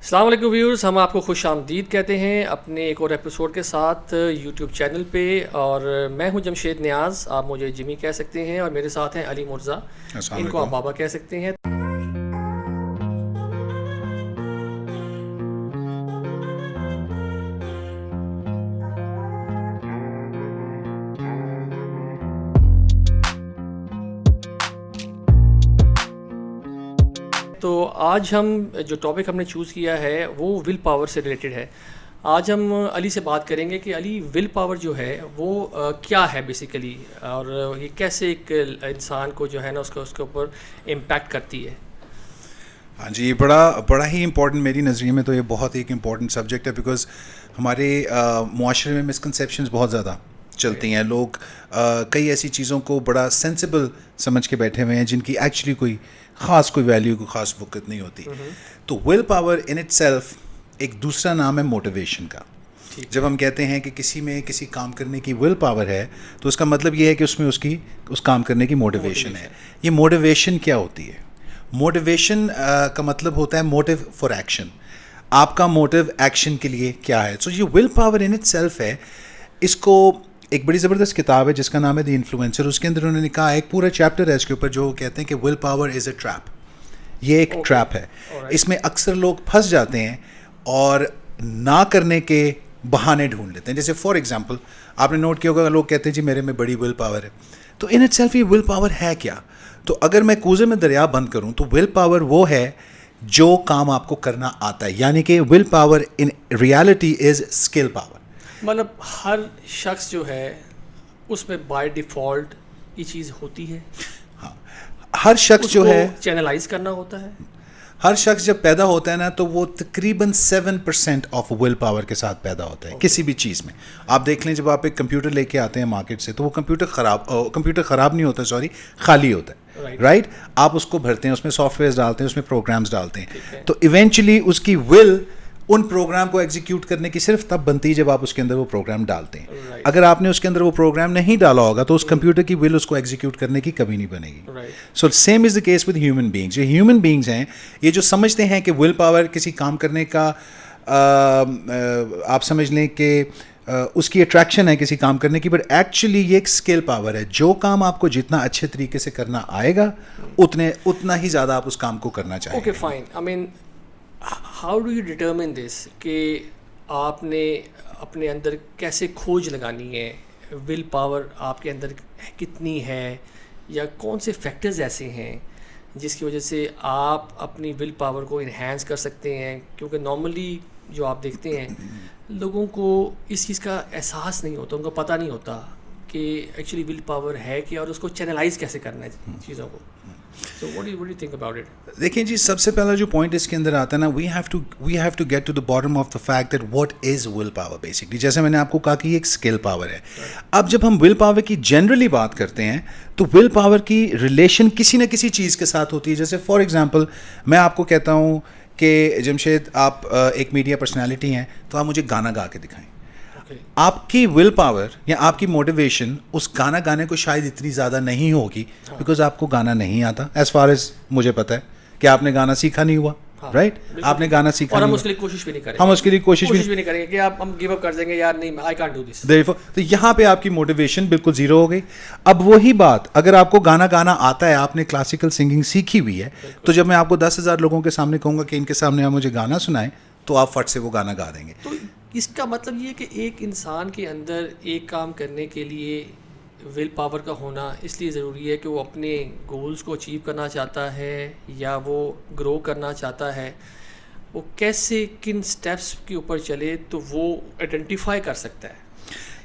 السلام علیکم ویورز، ہم آپ کو خوش آمدید کہتے ہیں اپنے ایک اور ایپیسوڈ کے ساتھ یوٹیوب چینل پہ. اور میں ہوں جمشید نیاز، آپ مجھے جمی کہہ سکتے ہیں، اور میرے ساتھ ہیں علی مرزا، ان کو آپ بابا کہہ سکتے ہیں. تو آج ہم جو ٹاپک ہم نے چوز کیا ہے وہ ول پاور سے ریلیٹڈ ہے. آج ہم علی سے بات کریں گے کہ علی ول پاور جو ہے وہ کیا ہے بیسیکلی، اور یہ کیسے ایک انسان کو جو ہے نا اس کے اوپر امپیکٹ کرتی ہے. ہاں جی، یہ بڑا ہی امپورٹنٹ، میری نظریے میں تو یہ بہت ایک امپورٹنٹ سبجیکٹ ہے، بیکاز ہمارے معاشرے میں مسکنسیپشنز بہت زیادہ چلتی ہیں. لوگ کئی ایسی چیزوں کو بڑا سینسیبل سمجھ کے بیٹھے ہوئے ہیں جن کی ایکچولی کوئی ویلیو، کوئی خاص وقت نہیں ہوتی. تو will power in it self ایک دوسرا نام ہے موٹیویشن کا. جب ہم کہتے ہیں کہ کسی میں کسی کام کرنے کی ول پاور ہے تو اس کا مطلب یہ ہے کہ اس میں اس کام کرنے کی موٹیویشن ہے. یہ موٹیویشن کیا ہوتی ہے؟ موٹیویشن کا مطلب ہوتا ہے موٹیو فار ایکشن. آپ کا موٹیو ایکشن کے لیے کیا ہے؟ سو یہ will power in it self ہے. اس کو ایک بڑی زبردست کتاب ہے جس کا نام ہے دی انفلوئنسر، اس کے اندر انہوں نے کہا ایک پورا چیپٹر ہے اس کے اوپر جو کہتے ہیں کہ will power is a trap. یہ ایک ٹریپ ہے. اس میں اکثر لوگ پھنس جاتے ہیں اور نہ کرنے کے بہانے ڈھونڈ لیتے ہیں. جیسے فار ایگزامپل آپ نے نوٹ کیا ہوگا، لوگ کہتے ہیں جی میرے میں بڑی ول پاور ہے. تو ان اٹ سیلف یہ ول پاور ہے کیا؟ تو اگر میں کوزے میں دریا بند کروں تو ول پاور وہ ہے جو کام آپ کو کرنا آتا ہے، یعنی کہ will power in reality is skill power. مطلب ہر شخص جو ہے اس میں بائی ڈیفالٹ یہ چیز ہوتی ہے. ہاں، ہر شخص جو ہے چینلائز کرنا ہوتا ہے. ہر شخص جب پیدا ہوتا ہے نا تو وہ تقریباً 7% آف ول پاور کے ساتھ پیدا ہوتا ہے کسی بھی چیز میں. آپ دیکھ لیں جب آپ ایک کمپیوٹر لے کے آتے ہیں مارکیٹ سے تو وہ کمپیوٹر خراب نہیں ہوتا، خالی ہوتا ہے، رائٹ. آپ اس کو بھرتے ہیں، اس میں سافٹ ویئرز ڈالتے ہیں، اس میں پروگرامز ڈالتے ہیں، تو ایونچولی اس کی ول ان پروگرام کو ایگزیکیوٹ کرنے کی صرف تب بنتی ہے جب آپ اس کے اندر وہ پروگرام ڈالتے ہیں. اگر آپ نے اس کے اندر وہ پروگرام نہیں ڈالا ہوگا تو اس کمپیوٹر کی ول اس کو ایگزیکیوٹ کرنے کی کبھی نہیں بنے گی. So same is the case with human beings. جو ہیومن بینگز ہیں یہ جو سمجھتے ہیں کہ ول پاور کسی کام کرنے کا آپ سمجھ لیں کہ اس کی اٹریکشن ہے کسی کام کرنے کی، بٹ ایکچولی یہ ایک اسکل پاور ہے. جو کام آپ کو جتنا اچھے طریقے سے کرنا آئے گا اتنا ہی زیادہ آپ اس کام کو کرنا چاہیں گے. Okay fine. I mean how do you determine this کہ آپ نے اپنے اندر کیسے کھوج لگانی ہے ول پاور آپ کے اندر کتنی ہے، یا کون سے فیکٹرز ایسے ہیں جس کی وجہ سے آپ اپنی ول پاور کو انہینس کر سکتے ہیں؟ کیونکہ نارملی جو آپ دیکھتے ہیں لوگوں کو اس چیز کا احساس نہیں ہوتا، ان کو پتہ نہیں ہوتا کہ ایکچولی ول پاور ہے کہ، اور اس کو چینلائز کیسے کرنا ہے چیزوں کو. So what do you think about it? دیکھیں جی، سب سے پہلا جو پوائنٹ اس کے اندر آتا ہے نا، we have to get to the bottom of the fact that what is will power basically. جیسے میں نے آپ کو کہا کہ یہ ایک اسکل پاور ہے. اب جب ہم ول پاور کی جنرلی بات کرتے ہیں تو ول پاور کی ریلیشن کسی نہ کسی چیز کے ساتھ ہوتی ہے. جیسے فار ایگزامپل میں آپ کو کہتا ہوں کہ جمشید آپ ایک میڈیا پرسنالٹی ہیں تو آپ مجھے گانا گا کے دکھائیں. آپ کی ول پاور یا آپ کی موٹیویشن اس گانا گانے کو شاید اتنی زیادہ نہیں ہوگی بیکاز آپ کو گانا نہیں آتا. ایز فار ایز مجھے پتا ہے کہ آپ نے گانا سیکھا نہیں ہوا، رائٹ. آپ نے گانا سیکھا اور نہیں، ہم اس کے لیے کوشش بھی نہیں کریں گے، ہم اس کے لیے کوشش بھی نہیں کریں گے کہ آپ ہم گیو اپ کر دیں گے، یار نہیں آئی کانٹ ڈو دس. تو یہاں پہ آپ کی موٹیویشن بالکل زیرو ہو گئی. اب وہی بات اگر آپ کو گانا گانا آتا ہے، آپ نے کلاسیکل سنگنگ سیکھی ہوئی ہے، تو جب میں آپ کو 10,000 لوگوں کے سامنے کہوں گا کہ ان کے سامنے آپ مجھے گانا سنائیں تو آپ فٹ سے وہ گانا گا دیں گے. تو اس کا مطلب یہ کہ ایک انسان کے اندر ایک کام کرنے کے لیے ول پاور کا ہونا اس لیے ضروری ہے کہ وہ اپنے گولز کو اچیو کرنا چاہتا ہے یا وہ گرو کرنا چاہتا ہے. وہ کیسے کن سٹیپس کے اوپر چلے تو وہ آئیڈینٹیفائی کر سکتا ہے.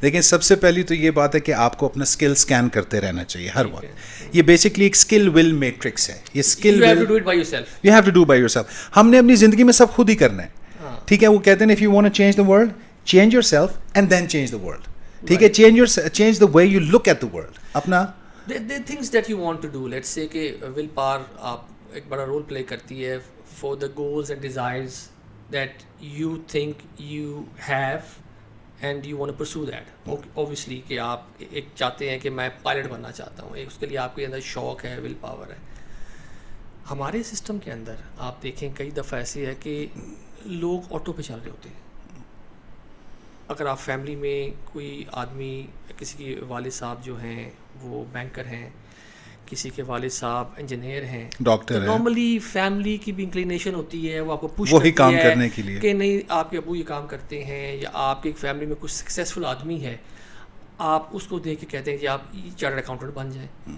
دیکھیں سب سے پہلی تو یہ بات ہے کہ آپ کو اپنا اسکل اسکین کرتے رہنا چاہیے ہر وقت. یہ بیسکلی ایک اسکل ول میٹرکس ہے. یہ skill you have to do it by yourself. You have to do by yourself. ہم نے اپنی زندگی میں سب خود ہی کرنا ہے، ٹھیک ہے. وہ کہتے ہیں if you want to change the world change yourself and then change the world. ٹھیک ہے، change the way you look at the world. اپنا things that you want to do, let's say کہ will power آپ ایک بڑا role play کرتی ہے for the goals and desires that you think you have and you want to pursue that. Obviously کہ آپ ایک چاہتے ہیں کہ میں پائلٹ بننا چاہتا ہوں، اس کے لیے آپ کے اندر شوق ہے، ول پاور ہے. ہمارے سسٹم کے اندر آپ دیکھیں کئی دفعہ ایسی ہے کہ لوگ آٹو پہ چل رہے ہوتے ہیں. اگر آپ فیملی میں کوئی آدمی, کسی کے والد صاحب جو ہیں وہ بینکر ہیں, کسی کے والد صاحب انجینئر ہیں, ڈاکٹر ہیں, نارملی فیملی کی بھی انکلینیشن ہوتی ہے, وہ آپ کو پوچھ وہی کام کرتی کرنے کے ہے لیے کہ نہیں آپ کے ابو یہ کام کرتے ہیں, یا آپ کی فیملی میں کچھ سکسیزفل آدمی ہے, آپ اس کو دیکھ کے کہتے ہیں کہ آپ چارٹرڈ اکاؤنٹنٹ بن جائیں.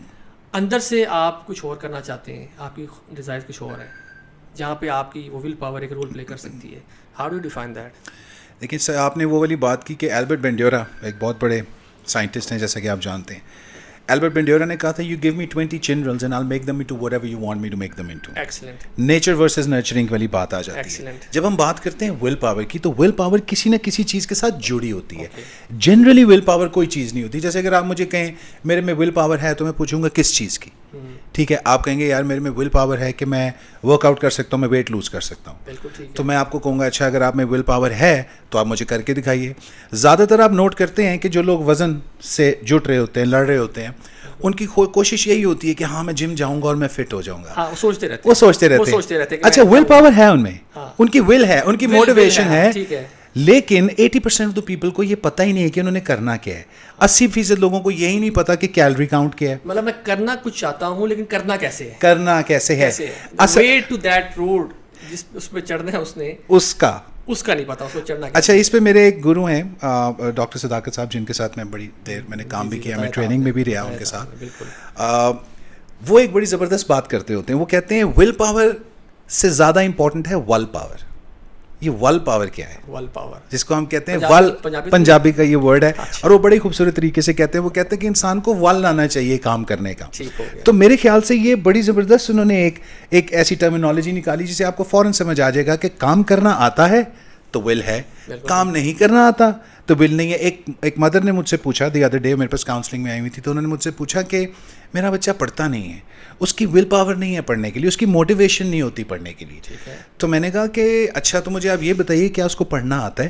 اندر سے آپ کچھ اور کرنا چاہتے ہیں, آپ کی ڈیزائر کچھ اور ہے, جہاں پہ آپ کی وہ ول پاور ایک رول پلے کر سکتی ہے. How do you define that? لیکن سر آپ نے وہ والی بات کی کہ البرٹ بینڈیورا ایک بہت بڑے سائنٹسٹ ہیں جیسا کہ آپ جانتے ہیں. البرٹ بینڈیورا نے کہا تھا you give me 20 generals and I make them into whatever you want me to make them into. Excellent. Nature versus nurturing والی بات آ جاتی ہے. جب ہم بات کرتے ہیں ول پاور کی, تو ول پاور کسی نہ کسی چیز کے ساتھ جڑی ہوتی ہے. جنرلی ول پاور کوئی چیز نہیں ہوتی. جیسے اگر آپ مجھے کہیں میرے میں ول پاور ہے, تو میں پوچھوں گا کس چیز کی. ٹھیک ہے, آپ کہیں گے یار میرے میں ول پاور ہے کہ میں ورک آؤٹ کر سکتا ہوں, میں ویٹ لوز کر سکتا ہوں. تو میں آپ کو کہوں گا اچھا اگر آپ میں ول پاور ہے تو آپ مجھے کر کے دکھائیے. زیادہ تر آپ نوٹ کرتے ہیں کہ جو لوگ وزن سے جٹ رہے ہوتے ہیں, لڑ رہے ہوتے ہیں, ان کی کوشش یہی ہوتی ہے کہ ہاں میں جم جاؤں گا اور میں فٹ ہو جاؤں گا. وہ سوچتے رہتے ہیں. اچھا ول پاور ہے ان میں, ان کی ول ہے, ان کی موٹیویشن ہے, لیکن 80% آف دا پیپل کو یہ پتہ ہی نہیں ہے کہ انہوں نے کرنا کیا ہے. 80% لوگوں کو یہی نہیں پتا کہ کیلری کاؤنٹ کیا ہے. مطلب میں کرنا کچھ چاہتا ہوں لیکن کرنا کیسے ہے, کرنا کیسے ہے, وے ٹو دیٹ روڈ جس اس پہ چڑھنا ہے اس نے, اس کا نہیں پتا اس کو چڑھنا. اچھا اس پہ میرے ایک گرو ہیں ڈاکٹر صداقت صاحب, جن کے ساتھ میں بڑی دیر میں نے کام بھی کیا, میں ٹریننگ میں بھی رہا ان کے ساتھ. وہ ایک بڑی زبردست بات کرتے ہوتے ہیں. وہ کہتے ہیں ول پاور سے زیادہ امپورٹنٹ ہے ول پاور. یہ ول پاور کیا ہے؟ ول پاور جس کو ہم کہتے ہیں ول, پنجابی کا یہ ورڈ ہے, اور وہ بڑی خوبصورت طریقے سے کہتے ہیں. وہ کہتے ہیں کہ انسان کو ول لانا چاہیے کام کرنے کا. تو میرے خیال سے یہ بڑی زبردست انہوں نے ایک ایسی ٹرمینالوجی نکالی جسے آپ کو فوراً سمجھ آ جائے گا کہ کام کرنا آتا ہے تو ول ہے, کام نہیں کرنا آتا تو ول نہیں ہے. ایک مدر نے مجھ سے پوچھا دی ادر ڈے, میرے پاس کاؤنسلنگ میں آئی ہوئی تھی, تو انہوں نے مجھ سے پوچھا کہ میرا بچہ پڑھتا نہیں ہے, اس کی ول پاور نہیں ہے پڑھنے کے لیے, اس کی موٹیویشن نہیں ہوتی پڑھنے کے لیے. تو میں نے کہا کہ اچھا تو مجھے آپ یہ بتائیے کیا اس کو پڑھنا آتا ہے؟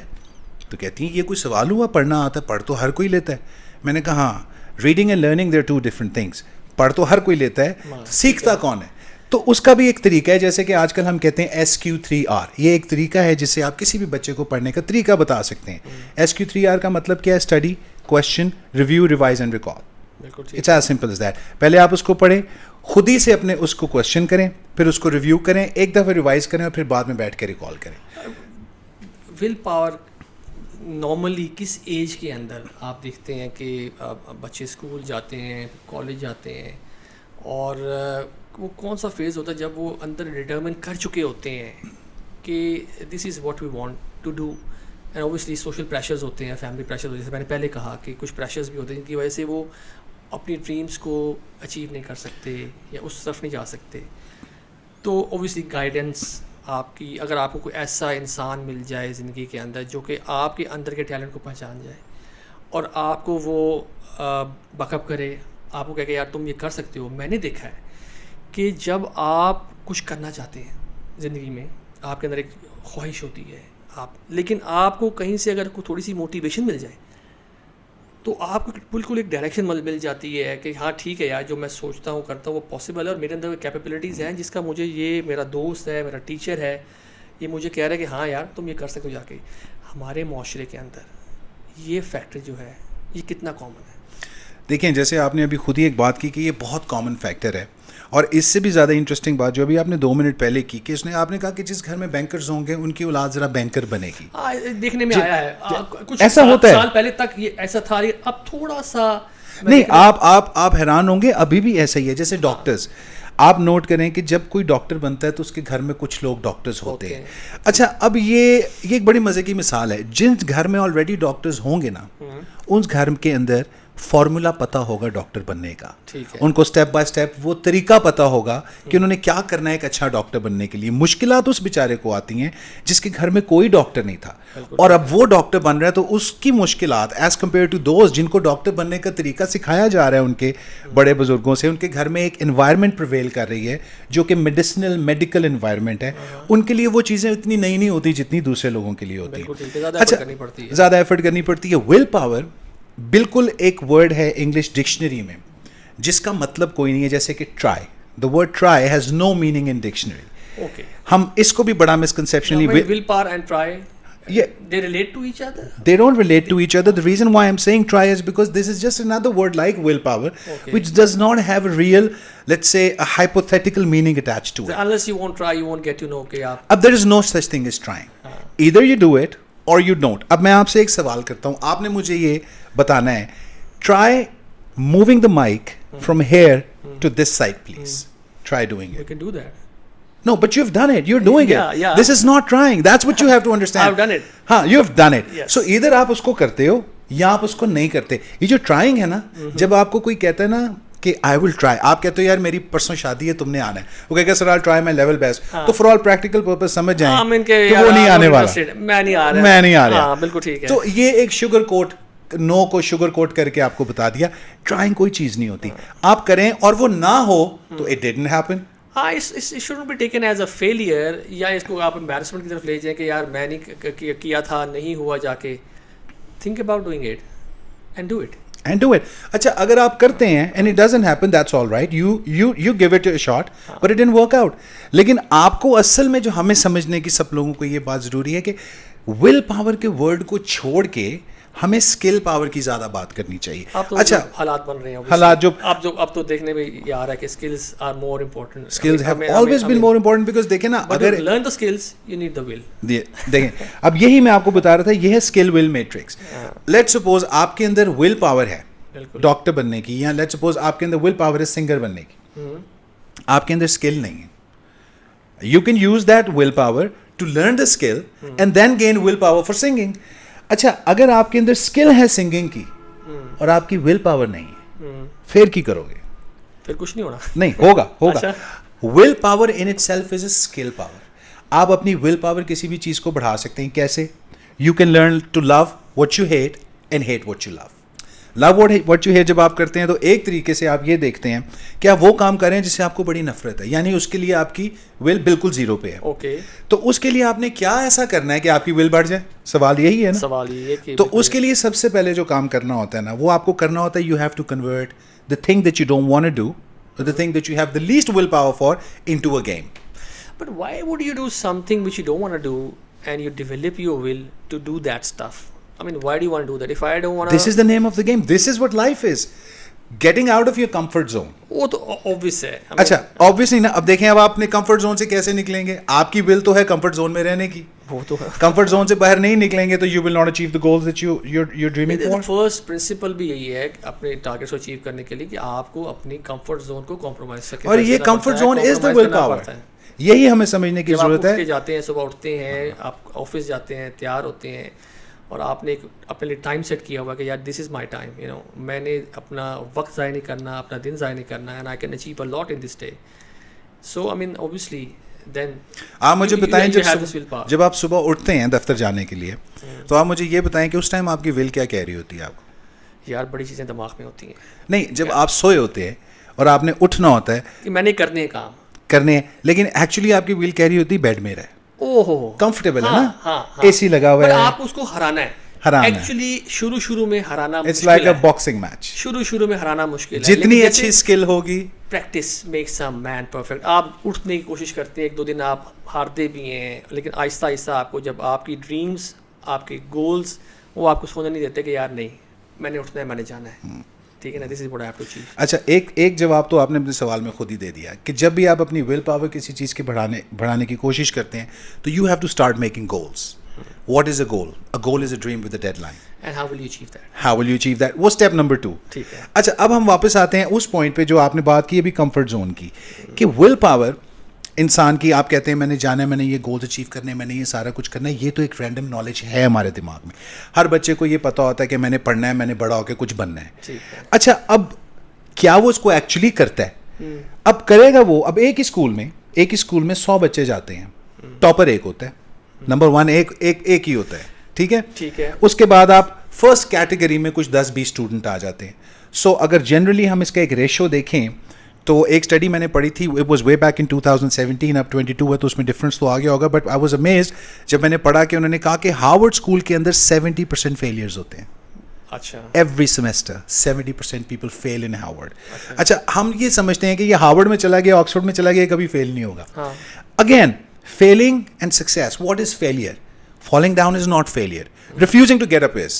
تو کہتی ہیں یہ کوئی سوال ہوا, پڑھنا آتا ہے, پڑھ تو ہر کوئی لیتا ہے. میں نے کہا ہاں, reading and learning they are two different things. پڑھ تو ہر کوئی لیتا ہے, سیکھتا کون ہے؟ تو اس کا بھی ایک طریقہ ہے. جیسے کہ آج کل ہم کہتے ہیں SQ3R, یہ ایک طریقہ ہے جس سے آپ کسی بھی بچے کو پڑھنے کا طریقہ بتا سکتے ہیں. SQ3R کا مطلب کیا ہے؟ Study, question, review, revise and recall. It's as simple as that. پہلے آپ اس کو پڑھیں, خود ہی سے اپنے اس کو کوشچن کریں, پھر اس کو ریویو کریں, ایک دفعہ ریوائز کریں, اور پھر بعد میں بیٹھ کے ریکال کریں. ول پاور نارملی کس ایج کے اندر آپ دیکھتے ہیں کہ بچے اسکول جاتے ہیں, کالج جاتے ہیں, اور وہ کون سا فیز ہوتا ہے جب وہ اندر ڈٹرمن کر چکے ہوتے ہیں کہ this is what we want to do? And obviously social pressures ہوتے ہیں, فیملی پریشرز ہوتے ہیں, جیسے میں نے پہلے کہا کہ کچھ پریشرز بھی ہوتے ہیں جن کی وجہ سے وہ اپنی ڈریمس کو اچیو نہیں کر سکتے یا اس طرف نہیں جا سکتے. تو اوبیسلی گائیڈنس آپ کی, اگر آپ کو کوئی ایسا انسان مل جائے زندگی کے اندر جو کہ آپ کے اندر کے ٹیلنٹ کو پہچان جائے اور آپ کو وہ بیک اپ کرے, آپ کو کہے کہ یار تم یہ کر سکتے ہو. میں نے دیکھا ہے کہ جب آپ کچھ کرنا چاہتے ہیں زندگی میں, آپ کے اندر ایک خواہش ہوتی ہے, لیکن آپ کو کہیں سے اگر کوئی تھوڑی سی موٹیویشن مل جائے تو آپ کو بالکل ایک ڈائریکشن مل جاتی ہے کہ ہاں ٹھیک ہے یار, جو میں سوچتا ہوں کرتا ہوں وہ پاسبل ہے, اور میرے اندر کیپیبلٹیز ہیں جس کا مجھے, یہ میرا دوست ہے, میرا ٹیچر ہے, یہ مجھے کہہ رہا ہے کہ ہاں یار تم یہ کر سکتے ہو جا کے. ہمارے معاشرے کے اندر یہ فیکٹر جو ہے یہ کتنا کامن ہے؟ دیکھیں جیسے آپ نے ابھی خود ہی ایک بات کی کہ یہ بہت کامن فیکٹر ہے, اور اس سے بھی زیادہ انٹرسٹنگ بات جو ابھی آپ نے 2 منٹ پہلے کی کہ آپ نے کہا کہ جس گھر میں بینکرز ہوں گے ان کی اولاد ذرا بینکر بنے گی. دیکھنے میں آیا ہے کچھ ایسا ہوتا ہے, سال پہلے تک یہ ایسا تھا, اب تھوڑا سا نہیں, آپ حیران ہوں گے, ابھی بھی ایسا ہی ہے. جیسے ڈاکٹرز, آپ نوٹ کریں کہ جب کوئی ڈاکٹر بنتا ہے تو اس کے گھر میں کچھ لوگ ڈاکٹرز ہوتے ہیں. اچھا اب یہ ایک بڑی مزے کی مثال ہے. جن گھر میں آلریڈی ڈاکٹرز ہوں گے نا, اس گھر کے اندر فارمولا پتا ہوگا ڈاکٹر بننے کا, ان کو سٹیپ بائی سٹیپ وہ طریقہ پتا ہوگا کہ انہوں نے کیا کرنا ہے ایک اچھا ڈاکٹر بننے کے لیے. مشکلات اس بیچارے کو آتی ہیں جس کے گھر میں کوئی ڈاکٹر نہیں تھا, اور اب وہ ڈاکٹر بن رہا ہے, تو اس کی مشکلات ایز کمپیئر ٹو دوز جن کو ڈاکٹر بننے کا طریقہ سکھایا جا رہا ہے ان کے بڑے بزرگوں سے, ان کے گھر میں ایک انوائرمنٹ پریویل کر رہی ہے جو کہ میڈیکل انوائرمنٹ ہے, ان کے لیے وہ چیزیں اتنی نئی نہیں ہوتی جتنی دوسرے لوگوں کے لیے ہوتی ہیں. اچھا زیادہ ایفرٹ کرنی پڑتی ہے. ول پاور بالکل ایک ورڈ ہے انگلش ڈکشنری میں جس کا مطلب کوئی نہیں ہے, جیسے کہ try. The word try has no meaning in dictionary. Okay. ہم اس کو بھی بڑا مسکنسیپشنلی will power and try, they relate to each other? They don't relate to each other. The reason why I'm saying try is because this is just another word like willpower, which does not have a real, let's say, a hypothetical meaning attached to it. Unless you won't try, you won't get to know کہ آپ. اب there is no such thing as trying. Either you do it or you don't. اب میں آپ سے ایک سوال کرتا ہوں, آپ نے مجھے یہ بتانا ہے, try moving the mic from here to this side, please. Try doing You it. can do that. No, but you've done it. You're doing it. Yeah. This is not trying. That's what you have to understand. I've done it. ہاں, you've done it. Yes. So either آپ اس کو کرتے ہو یا آپ اس کو نہیں کرتے. یہ جو ٹرائنگ ہے نا, جب آپ کو کوئی کہتا ہے نا کہ I will try, آپ کہتے ہو یار میری پرسوں شادی ہے, تم نے آنا ہے, وہ کہے گا سر I'll try my level best, تو for all practical purpose سمجھ جائیں کہ وہ نہیں آنے والا, میں نہیں آ رہا, میں نہیں آ رہا. ہاں بالکل ٹھیک ہے. تو یہ ایک شوگر کوٹ, نو کو شوگر کوٹ کر کے آپ کو بتا دیا. ٹرائنگ کوئی چیز نہیں ہوتی, آپ کریں اور وہ نہ ہو تو it didn't happen. ہاں, it shouldn't be taken as a failure, یا اس کو آپ embarrassment کی طرف لے جائیں کہ یار میں نہیں کیا تھا, نہیں ہوا جا کے. Think about doing it and do it. And do it. اچھا اگر آپ کرتے ہیں and it doesn't happen, that's all right. You give it a shot, but it didn't work out. لیکن آپ کو اصل میں جو ہمیں سمجھنے کی سب لوگوں کو یہ بات ضروری ہے کہ ول پاور کے ورڈ کو چھوڑ کے ہمیں اسکل پاور کی زیادہ بات کرنی چاہیے. اچھا حالات بن رہے ہیں, حالات جو اب تو دیکھنے میں یہ آ رہا ہے کہ skills are more important. Skills have always been more important because دیکھیں نا, اگر learn the skills you need the will. دیکھیں اب یہی میں آپ کو بتا رہا تھا, یہ ہے اسکل ول میٹرکس. لیٹ سپوز آپ کے اندر ول پاور ہے ڈاکٹر بننے کی, یا لیٹ سپوز آپ کے اندر ول پاور ہے سنگر بننے کی, آپ کے اندر اسکل نہیں ہے. You can use that will power to learn the skill and then gain will power for singing. اچھا اگر آپ کے اندر اسکل ہے سنگنگ کی اور آپ کی ول پاور نہیں ہے, پھر کی کرو گے؟ پھر کچھ نہیں ہونا. نہیں ہوگا. Will power in it self is a skill power. آپ اپنی ول پاور کسی بھی چیز کو بڑھا سکتے ہیں. کیسے؟ You can learn to love what you hate and hate what you love. Love what you hate جب آپ کرتے ہیں تو ایک طریقے سے آپ یہ دیکھتے ہیں کہ آپ وہ کام کریں جس سے آپ کو بڑی نفرت ہے, یعنی اس کے لیے آپ کی ول بالکل زیرو پہ ہے. اوکے, تو اس کے لیے آپ نے کیا ایسا کرنا ہے کہ آپ کی ول بڑھ جائے؟ سوال یہی ہے نا. سوال یہ کہ تو اس کے لیے سب سے پہلے جو کام کرنا ہوتا ہے نا, وہ آپ کو کرنا ہوتا ہے, you have to convert the thing that you don't want to do, the thing that you have the least will power for into a game. But why would you do something which you don't want to do and you develop your will to do that stuff? I mean, why do you want to do that? If I don't want to... This is the name of the game. This is what life is. Getting out of your comfort zone. وہ تو obvious ہے. اچھا obviously نا, اب دیکھیں اب آپ اپنے comfort zone سے کیسے نکلیں گے؟ آپ کی will تو ہے comfort zone میں رہنے کی. وہ تو ہے. comfort zone سے باہر نہیں نکلیں گے تو you will not achieve the goals that you're dreaming for. First principle بھی یہی ہے اپنے targets کو achieve کرنے کے لیے کہ آپ کو اپنی comfort zone کو compromise کرنا. اور یہ comfort zone is the will power. یہی ہمیں سمجھنے کی ضرورت ہے. جب آپ جاتے ہیں, صبح اٹھتے ہیں, آپ آفس جاتے ہیں, تیار ہوتے ہیں, اور آپ نے اپنے لیے ٹائم سیٹ کیا ہوا کہ یار دس از مائی ٹائم, یو نو, میں نے اپنا وقت ضائع نہیں کرنا, اپنا دن ضائع نہیں کرنا, and I can achieve a lot in this day. So I mean obviously then آپ مجھے بتائیں جب آپ صبح اٹھتے ہیں دفتر جانے کے لیے, تو آپ مجھے یہ بتائیں کہ اس ٹائم آپ کی ول کیا کہہ رہی ہوتی ہے آپ کو؟ یار بڑی چیزیں دماغ میں ہوتی ہیں. نہیں, جب آپ سوئے ہوتے ہیں اور آپ نے اٹھنا ہوتا ہے کہ میں نے کرنے کام کرنے ہیں, لیکن ایکچولی آپ کی ول کہہ رہی ہوتی ہے بیڈ میں رہے. اوہ کمفرٹیبل ہے نا, اے سی لگا ہوا ہے, آپ اس کو ہرانا ہے. ایکچولی شروع میں ہرانا it's like a boxing match. شروع میں ہرانا مشکل ہے. جتنی اچھی اسکل ہوگی, practice makes a man perfect. آپ اٹھنے کی کوشش کرتے ہیں, ایک دو دن آپ ہارتے بھی ہیں, لیکن آہستہ آہستہ آپ کو جب آپ کی ڈریمز, آپ کے گولز, وہ آپ کو سوچنے نہیں دیتے کہ یار نہیں, میں نے اٹھنا ہے, میں نے جانا ہے. ٹھیک ہے نا, this is what I have to achieve. اچھا ایک جواب تو آپ نے اپنے سوال میں خود ہی دے دیا کہ جب بھی آپ اپنی ول پاور کسی چیز کے بڑھانے کی کوشش کرتے ہیں تو you have to start making goals. What is a goal? A goal is a dream with a deadline. And how will you achieve that? How will you achieve that? وہ step number 2. ٹھیک ہے. اچھا اب ہم واپس آتے ہیں اس point پہ جو آپ نے بات کی ابھی کمفرٹ زون کی, کہ ول پاور انسان کی, آپ کہتے ہیں میں نے جانا ہے, میں نے یہ گولز اچیو کرنے, میں نے یہ سارا کچھ کرنا ہے, یہ تو ایک رینڈم نالج ہے ہمارے دماغ میں. ہر بچے کو یہ پتا ہوتا ہے کہ میں نے پڑھنا ہے, میں نے بڑا ہو کے کچھ بننا ہے. اچھا اب کیا وہ اس کو ایکچولی کرتا ہے؟ اب کرے گا وہ. اب ایک ہی اسکول میں 100 بچے جاتے ہیں, ٹاپر ایک ہوتا ہے, نمبر 1 ایک ہی ہوتا ہے. ٹھیک ہے. اس کے بعد آپ فرسٹ کیٹیگری میں کچھ 10-20 اسٹوڈنٹ آ جاتے ہیں. سو اگر جنرلی ہم اس کا ایک ریشو دیکھیں تو ایک اسٹڈی میں نے پڑھی تھی, it was way back in 2017, اب 22 ہے تو اس میں ڈفرینس تو آ گیا ہوگا, بٹ آئی واز امیزڈ جب میں نے پڑھا کہ انہوں نے کہا کہ ہارورڈ اسکول کے اندر 70% فیلئرز ہوتے ہیں. اچھا, ایوری سیمسٹر 70% پیپل فیل ان ہارورڈ. اچھا ہم یہ سمجھتے ہیں کہ یہ ہارورڈ میں چلا گیا, آکسفورڈ میں چلا گیا, کبھی فیل نہیں ہوگا. Again, failing and success. What is failure? Falling down is not failure. Refusing to get up is.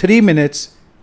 3 minutes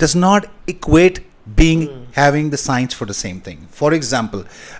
does not equate being having the science for the same thing. For example,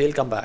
he'll come back.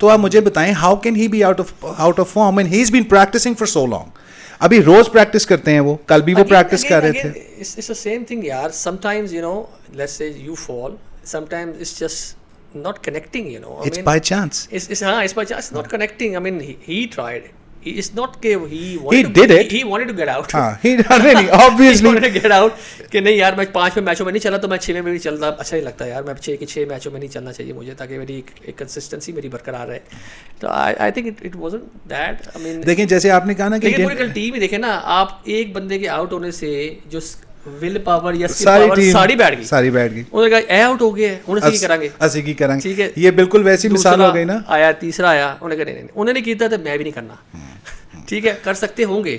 تو آپ مجھے بتائیں how can he be out of form and he is been practicing for so long. ابھی روز practice کرتے ہیں وہ, کل بھی وہ پریکٹس کر رہے تھے. It's the same thing yaar, sometimes you know, let's say you fall, sometimes it's just not connecting, you know. It's by chance. It's by chance, not connecting. I mean he tried. It's not کہ he did it. He wanted to get out. He really obviously he wanted to get out کہ نہیں یار میں 5 میچوں میں نہیں چلا تو میں 6 میں بھی چلنا اچھا نہیں لگتا یار, میں 6 میچوں میں نہیں چلنا چاہیے مجھے تاکہ میری ایک کنسسٹنسی میری برقرار رہے. تو I think it wasn't that. I mean دیکھیں جیسے آپ نے کہا نا کہ پوری کل ٹیم ہی دیکھیں نا آپ, ایک بندے کے آؤٹ ہونے سے جو ول پاور یا اسکل پاور ساری بیٹھ گئی. انہوں نے کہا اے آؤٹ ہو گیا ہے, انہوں سے کی کریں گے, ٹھیک ہے. یہ بالکل ویسی مثال ہو گئی نا. آیا تیسرا آیا, انہوں نے کہا نہیں, انہوں نے کیا تو میں بھی نہیں کرنا. ٹھیک ہے, کر سکتے ہوں گے,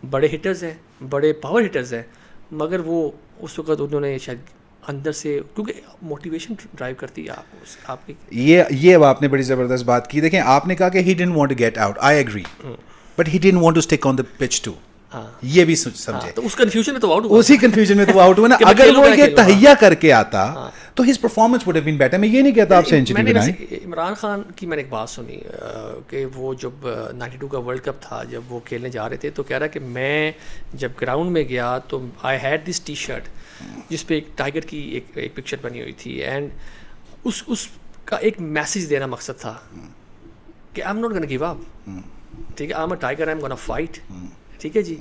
بڑے ہٹرز ہیں, بڑے پاور ہٹرز ہیں, مگر وہ اس وقت انہوں نے شاید اندر سے, کیونکہ موٹیویشن ڈرائیو کرتی ہے آپ کی. یہ اب آپ نے بڑی زبردست بات کی. دیکھیں آپ نے کہا کہ ہی ڈidn't want to get out, I agree, but he didn't want to stick on the pitch too. یہ بھی سمجھے, تو اس کنفیوژن میں تو آؤٹ ہوا, اسی کنفیوژن میں تو آؤٹ ہوا نا. اگر وہ یہ تہیا کر کے آتا تو his performance would have been better. میں یہ نہیں کہتا آپ سینچری بنائیں. عمران خان کی میں نے ایک بات سنی کہ وہ جب 92 کا ورلڈ کپ تھا, جب وہ کھیلنے جا رہے تھے, تو کہہ رہا کہ میں جب گراؤنڈ میں گیا تو I had this T shirt جس پہ ایک ٹائیگر کی ایک پکچر بنی ہوئی تھی, اینڈ اس کا ایک میسج دینا مقصد تھا کہ I am not gonna give up, ٹھیک ہے, I am a tiger, I am gonna fight. ٹھیک ہے جی.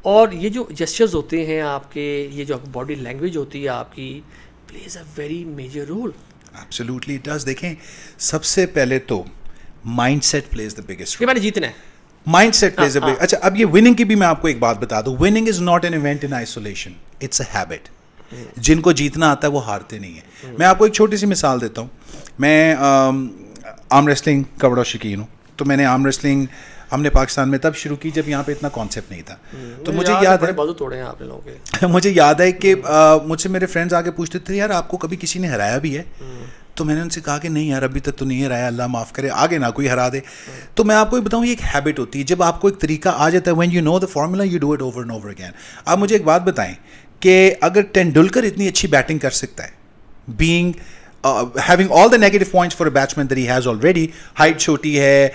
اور یہ جو جسچرز ہوتے ہیں آپ کے, یہ جو باڈی لینگویج ہوتی ہے آپ کی, plays a very major role. Absolutely it does. دیکھیں سب سے پہلے تو mindset plays the biggest role. میں نے جیتنا ہے, mindset plays the big. اچھا اب یہ وننگ کی بھی میں آپ کو ایک بات بتا دوں. Winning is not an event in isolation, it's a habit. جن کو جیتنا آتا ہے وہ ہارتے نہیں ہیں. میں آپ کو ایک چھوٹی سی مثال دیتا ہوں. میں آرم ریسلنگ کا بڑا شوقین ہوں, تو میں نے آرم ریسلنگ ہم نے پاکستان میں تب شروع کی جب یہاں پہ اتنا کانسیپٹ نہیں تھا. تو مجھے یاد ہے, بازو توڑے ہیں آپ لوگوں کے, مجھے یاد ہے کہ مجھ سے میرے فرینڈز آ کے پوچھتے تھے یار آپ کو کبھی کسی نے ہرایا بھی ہے؟ تو میں نے ان سے کہا کہ نہیں یار ابھی تک تو نہیں ہرایا, اللہ معاف کرے, آگے نہ کوئی ہرا دے. تو میں آپ کو بتاؤں یہ ایک ہیبٹ ہوتی ہے, جب آپ کو ایک طریقہ آ جاتا ہے, when you know the formula you do it over and over again. آپ مجھے ایک بات بتائیں کہ اگر ٹینڈولکر اتنی اچھی بیٹنگ کر سکتا ہے, being having all the negative points for a batsman that he has already, height چھوٹی ہے,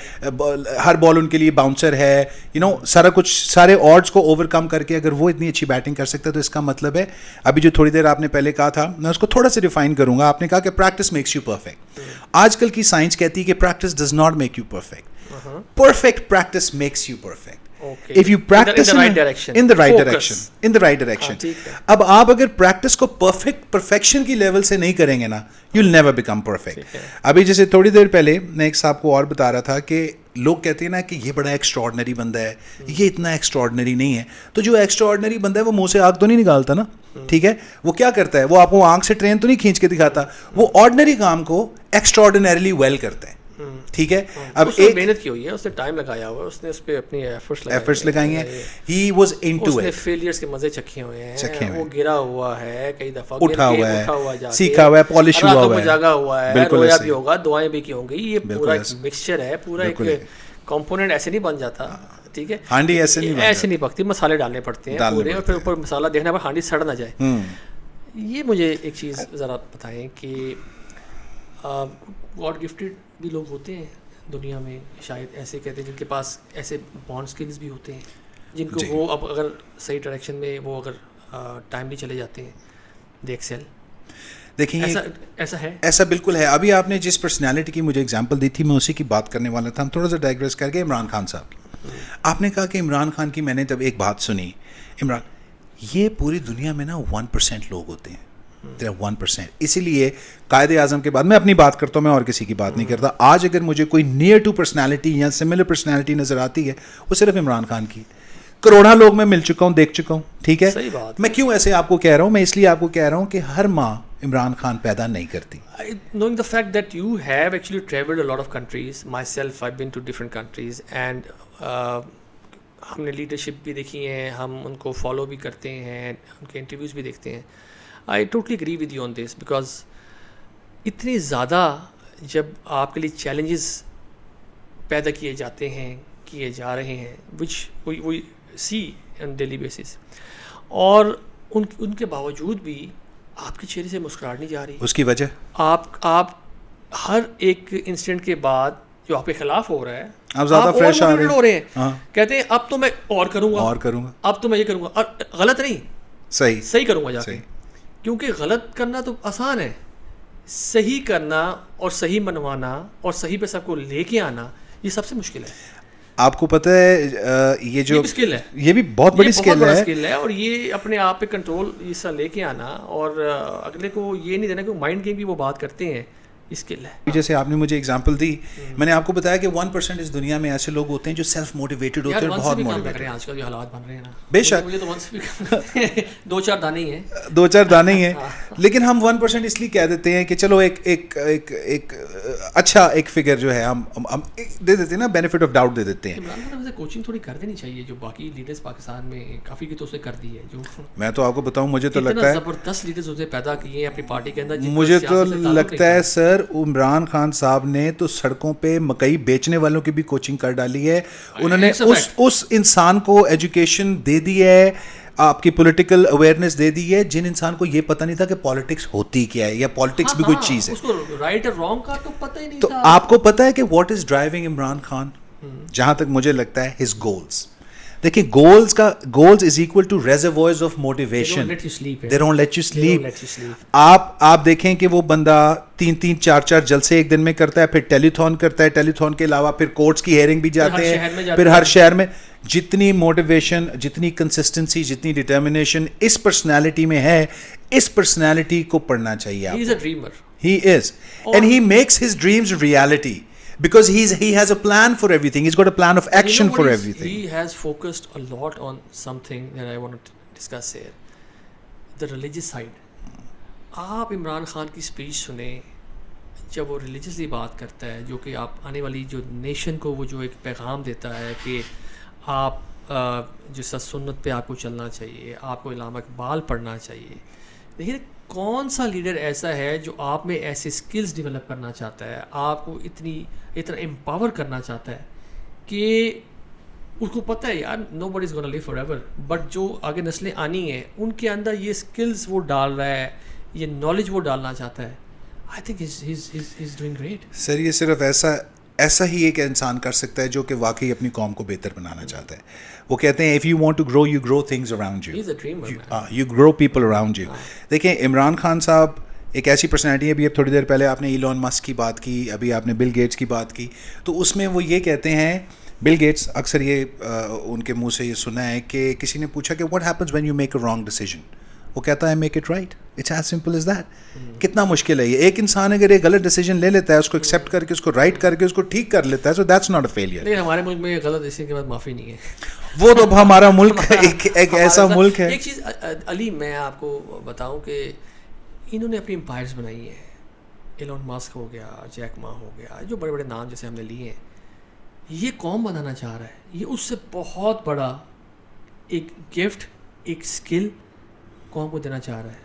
ہر بال ان کے لیے باؤنسر ہے, you know سارا کچھ, سارے odds کو اوور کم کر کے اگر وہ اتنی اچھی بیٹنگ کر سکتا ہے, تو اس کا مطلب ہے ابھی جو تھوڑی دیر آپ نے پہلے کہا تھا, میں اس کو تھوڑا سا ڈیفائن کروں گا. آپ نے کہا کہ پریکٹس میکس یو پرفیکٹ. آج کل کی سائنس کہتی ہے کہ practice does not make you perfect, perfect practice makes you perfect. If you practice in the right direction. اب آپ اگر پریکٹس کو پرفیکشن کی لیول سے نہیں کریں گے نا, you'll never become perfect. ابھی جیسے تھوڑی دیر پہلے میں ایک صاحب کو اور بتا رہا تھا کہ لوگ کہتے ہیں نا کہ یہ بڑا ایکسٹراڈنری بندہ ہے, یہ اتنا ایکسٹراڈنری نہیں ہے. تو جو ایکسٹراڈنری بندہ ہے وہ منہ سے آگ تو نہیں نکالتا نا, ٹھیک ہے, وہ کیا کرتا ہے, وہ آپ کو آنکھ سے ٹرین تو نہیں کھینچ کے دکھاتا, وہ آرڈنری کام کو ایکسٹراڈنریلی ویل کرتا ہے. ٹھیک ہے, اب ایک محنت کی ہوئی ہے, اس نے ٹائم لگایا ہوا ہے, اس نے اس پہ اپنی ایفرٹس لگائی ہیں. ہی واز انٹو اٹ, اس نے فیلیئرز کے مزے چکھے ہوئے ہیں, وہ گرا ہوا ہے کئی دفعہ, اٹھا ہوا ہے, سیکھا ہوا ہے, پالش ہوا ہوا ہے, جاگا ہوا ہے, رویا بھی ہوگا, دعائیں بھی کی ہوں گی. یہ پورا ایک مکسچر ہے, پورا ایک کمپوننٹ ایسے نہیں بن جاتا. ٹھیک ہے, ہانڈی ایسے نہیں پکتی, مسالے ڈالنے پڑتے ہیں پورے, اور پھر اوپر مسالہ دیکھنا پر ہانڈی سڑ نہ جائے. یہ مجھے ایک چیز ذرا بتائیں کہ گاڈ گفٹیڈ بھی لوگ ہوتے ہیں دنیا میں, شاید ایسے کہتے ہیں جن کے پاس ایسے بانڈ اسکلز بھی ہوتے ہیں, جن کو وہ اب اگر صحیح ڈائریکشن میں وہ اگر ٹائملی چلے جاتے ہیں, دے ایکسل. دیکھیں ایسا ہے, ایسا بالکل ہے. ابھی آپ نے جس پرسنالٹی کی مجھے اگزامپل دی تھی, میں اسی کی بات کرنے والا تھا. ہم تھوڑا سا ڈائگریس کر کے عمران خان صاحب کی, آپ نے کہا کہ عمران خان کی میں نے جب ایک بات سنی, عمران یہ پوری دنیا میں نا 1% لوگ ہوتے ہیں, 1%. اسی لیے قائد اعظم کے بعد میں اپنی بات کرتا ہوں, میں اور کسی کی بات نہیں کرتا. آج اگر مجھے کوئی نیئر ٹو پرسنالٹی یا سملر پرسنالٹی نظر آتی ہے, وہ صرف عمران خان کی. کروڑا لوگ میں مل چکا ہوں, دیکھ چکا ہوں, ٹھیک ہے. میں کیوں ایسے آپ کو کہہ رہا ہوں, میں اس لیے آپ کو کہہ رہا ہوں کہ ہر ماں عمران خان پیدا نہیں کرتی. Knowing the fact that you have actually traveled a lot of countries, myself I've been to different countries, and ہم نے لیڈرشپ بھی دیکھی ہیں, ہم ان کو فالو بھی کرتے ہیں, ان کے انٹرویوز بھی دیکھتے ہیں. I totally agree with you on this, because اتنی زیادہ جب آپ کے لیے چیلنجز پیدا کیے جاتے ہیں, کیے جا رہے ہیں, which we see on daily basis, اور ان کے باوجود بھی آپ کے چہرے سے مسکراہٹ نہیں جا رہی. اس کی وجہ آپ ہر ایک انسیڈنٹ کے بعد جو آپ کے خلاف ہو رہا ہے آپ زیادہ فریش آ ہو رہے ہیں, ہاں کہتے ہیں اب تو میں اور کروں گا, اب تو میں یہ کروں گا, اور غلط نہیں, صحیح کروں گا جا کے, کیونکہ غلط کرنا تو آسان ہے, صحیح کرنا اور صحیح منوانا اور صحیح پہ سب کو لے کے آنا یہ سب سے مشکل ہے. آپ کو پتہ ہے یہ جو اسکل ہے, یہ بھی بہت بڑی اسکل ہے, اور یہ اپنے آپ پہ کنٹرول اس سے لے کے آنا اور اگلے کو یہ نہیں دینا کہ مائنڈ گیم کی وہ بات کرتے ہیں, اسکل ہے. جیسے آپ نے مجھے اگزامپل دی, میں نے آپ کو بتایا کہ 1% اس دنیا میں ایسے لوگ ہوتے ہیں جو سیلف موٹیویٹڈ ہوتے ہیں, بہت موٹیویٹڈ. آج کل جو حالات بن رہے ہیں نا, بے شک مجھے تو ونس بھی 2-4 دانے ہی ہیں, 2-4 دانے ہی ہیں, لیکن ہم 1% اس لیے کہہ دیتے ہیں کہ چلو ایک اچھا ایک فگر جو ہے ہم دے دیتے ہیں نا, بینیفٹ آف ڈاؤٹ دے دیتے ہیں. عمران خان ویسے کوچنگ تھوڑی کر دینی چاہیے, جو باقی لیڈرز پاکستان میں کافی کی تو اسے کر دی ہے. جو میں تو آپ کو بتاؤں, مجھے تو لگتا ہے زبردست لیڈرز اسے پیدا کیے ہیں اپنی پارٹی کے اندر. مجھے تو لگتا ہے سر عمران خان صاحب نے تو سڑکوں پہ مکئی بیچنے والوں کی بھی کوچنگ کر ڈالی ہے. انہوں نے اس انسان کو ایجوکیشن دے دی ہے, آپ کی پولیٹیکل اویئرنیس دے دی ہے, جن انسان کو یہ پتہ نہیں تھا کہ پالیٹکس ہوتی کیا ہے یا پالیٹکس بھی کوئی چیز ہے. اس کو رائٹ اور رانگ کا تو پتہ ہی نہیں تھا. تو آپ کو پتہ ہے کہ what is driving Imran Khan, جہاں تک مجھے لگتا ہے ہز گولز. دیکھیں goals are equal to reservoirs of motivation, they don't let you sleep. آپ دیکھیں کہ وہ بندہ 3-4 جلسے ایک دن میں کرتا ہے, پھر ٹیلی تھون کرتا ہے, ٹیلی تھون کے علاوہ پھر کورٹس کی ہیئرنگ بھی جاتے ہیں, پھر ہر شہر میں. جتنی موٹیویشن, جتنی کنسسٹنسی, جتنی ڈٹرمنیشن اس پرسنالٹی میں ہے, اس پرسنالٹی کو پڑھنا چاہیے. He is a dreamer, he is, and he makes his dreams reality. Because he has a plan for everything. He's got a plan of action for everything. He has focused a lot on something that I want to discuss here. The religious side. آپ عمران خان کی speech سنیں, جب وہ religiously بات کرتا ہے, جو کہ آپ آنے والی جو نیشن کو وہ جو ایک پیغام دیتا ہے کہ آپ جس سنت پہ آپ کو چلنا چاہیے, آپ کو علامہ اقبال پڑھنا چاہیے. دیکھیے کون سا لیڈر ایسا ہے جو آپ میں ایسے اسکلز ڈیولپ کرنا چاہتا ہے, آپ کو اتنا امپاور کرنا چاہتا ہے کہ اس کو پتہ ہے یار نو بڈی از گونا لیو فار ایور, بٹ جو آگے نسلیں آنی ہیں ان کے اندر یہ اسکلز وہ ڈال رہا ہے, یہ نالج وہ ڈالنا چاہتا ہے. I think he's doing great. Sir یہ صرف ایسا ہی ایک انسان کر سکتا ہے جو کہ واقعی اپنی قوم کو بہتر بنانا چاہتا ہے. وہ کہتے ہیں if you want to grow, you grow things around you. He's a dreamer, you grow people around you. دیکھیں عمران خان صاحب ایک ایسی پرسنالٹی ہے, ابھی اب تھوڑی دیر پہلے آپ نے ایلون مسک کی بات کی, ابھی آپ نے بل گیٹس کی بات کی, تو اس میں وہ یہ کہتے ہیں, بل گیٹس اکثر یہ ان کے منہ سے یہ سنا ہے کہ کسی نے پوچھا کہ what happens when you make a wrong decision, وہ کہتا ہے make it right. It's as simple as that. کتنا مشکل ہے یہ, ایک انسان اگر ایک غلط ڈیسیجن لے لیتا ہے, اس کو ایکسیپٹ کر کے, اس کو رائٹ کر کے, اس کو ٹھیک کر لیتا ہے, so that's not a failure. لیکن ہمارے ملک میں غلط ڈیسیجن کے بعد معافی نہیں ہے. وہ تو ہمارا ملک ایک ایسا ملک ہے. ایک چیز علی میں آپ کو بتاؤں کہ انہوں نے اپنی امپائرز بنائی ہیں, ایلون مسک ہو گیا, جیک ما ہو گیا, جو بڑے بڑے نام جیسے ہم نے لیے ہیں, یہ قوم بنانا چاہ رہا ہے. یہ اس سے بہت بڑا ایک گفٹ, ایک اسکل قوم کو دینا چاہ رہا ہے.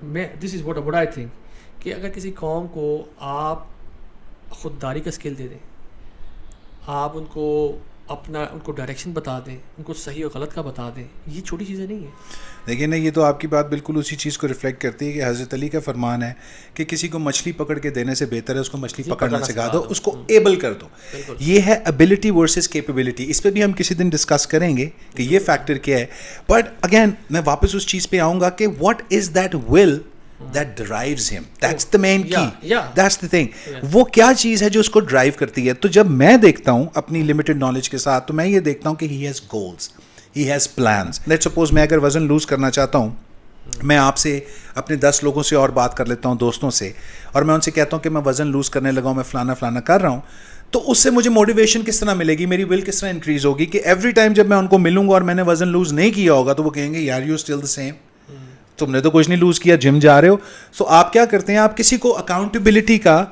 میں دس از واٹ آئی تھنک کہ اگر کسی قوم کو آپ خودداری کا اسکل دے دیں, آپ ان کو ڈائریکشن بتا دیں, ان کو صحیح اور غلط کا بتا دیں, یہ چھوٹی چیزیں نہیں ہیں. دیکھیں نا, یہ تو آپ کی بات بالکل اسی چیز کو ریفلیکٹ کرتی ہے کہ حضرت علی کا فرمان ہے کہ کسی کو مچھلی پکڑ کے دینے سے بہتر ہے اس کو مچھلی پکڑنا سکھا دو, اس کو ایبل کر دو. یہ ہے ایبلٹی ورسز کیپیبلٹی. اس پہ بھی ہم کسی دن ڈسکس کریں گے کہ یہ فیکٹر کیا ہے. بٹ اگین میں واپس اس چیز پہ آؤں گا کہ what is that will that derives him, that's the main key, that's the thing. وہ کیا چیز ہے جو اس کو ڈرائیو کرتی ہے. تو جب میں دیکھتا ہوں اپنی لمیٹڈ نالج کے ساتھ, تو میں یہ دیکھتا ہوں کہ he has goals, he has plans. let's suppose میں اگر وزن لوز کرنا چاہتا ہوں, میں آپ سے اپنے 10 لوگوں سے اور بات کر لیتا ہوں, دوستوں سے, اور میں ان سے کہتا ہوں کہ میں وزن لوز کرنے لگا ہوں, میں فلانا کر رہا ہوں, تو اس سے مجھے موٹیویشن کس طرح ملے گی, میری ول کس طرح انکریز ہوگی کہ ایوری ٹائم جب میں ان کو ملوں گا اور میں نے وزن لوز نہیں کیا ہوگا تو وہ کہیں گے یار یو اسٹل دا سیم, تم نے تو کچھ نہیں لوز کیا, جم جا رہے ہو. سو آپ کیا کرتے ہیں, آپ کسی کو اکاؤنٹیبلٹی کا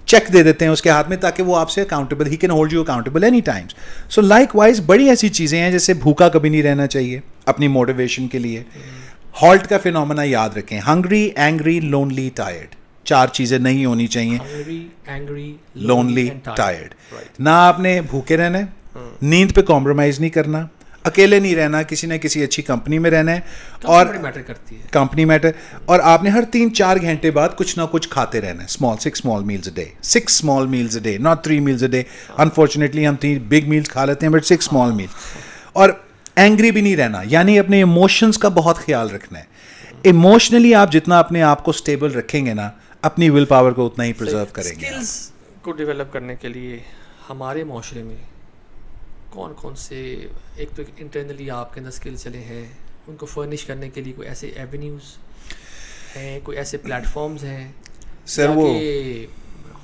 چیک دے دیتے ہیں اس کے ہاتھ میں, تاکہ وہ آپ سے accountable, he can hold you accountable any Times. So like wise بڑی ایسی چیزیں ہیں جیسے بھوکا کبھی نہیں رہنا چاہیے اپنی موٹیویشن کے لیے. ہالٹ کا فینومینا یاد رکھیں, ہنگری, اینگری, لونلی, ٹائرڈ, 4 چیزیں نہیں ہونی چاہیے. Lonely, tired. نہ آپ نے بھوکے رہنا ہے, نیند پہ کمپرومائز نہیں کرنا, اکیلے نہیں رہنا, کسی نہ کسی اچھی کمپنی میں رہنا ہے, اور میٹر کرتی ہے کمپنی میٹر, اور آپ نے ہر 3-4 گھنٹے بعد کچھ نہ کچھ کھاتے رہنا ہے. 6 small meals a day, 6 small meals a day, not 3 meals a day. Unfortunately ہم 3 big meals کھا لیتے ہیں, but 6 small meals. اور اینگری بھی نہیں رہنا, یعنی اپنے ایموشنز کا بہت خیال رکھنا ہے. ایموشنلی آپ جتنا اپنے آپ کو اسٹیبل رکھیں گے نا, اپنی ول پاور کو اتنا ہی پرزرو کریں گے. اسکلز کو ڈیولپ کرنے کے لیے ہمارے معاشرے میں کون کون سے, ایک تو انٹرنلی آپ کے اندر اسکل چلے ہیں, ان کو فرنش کرنے کے لیے کوئی ایسے ایونیوز ہیں, کوئی ایسے پلیٹ فارمز ہیں سر وہ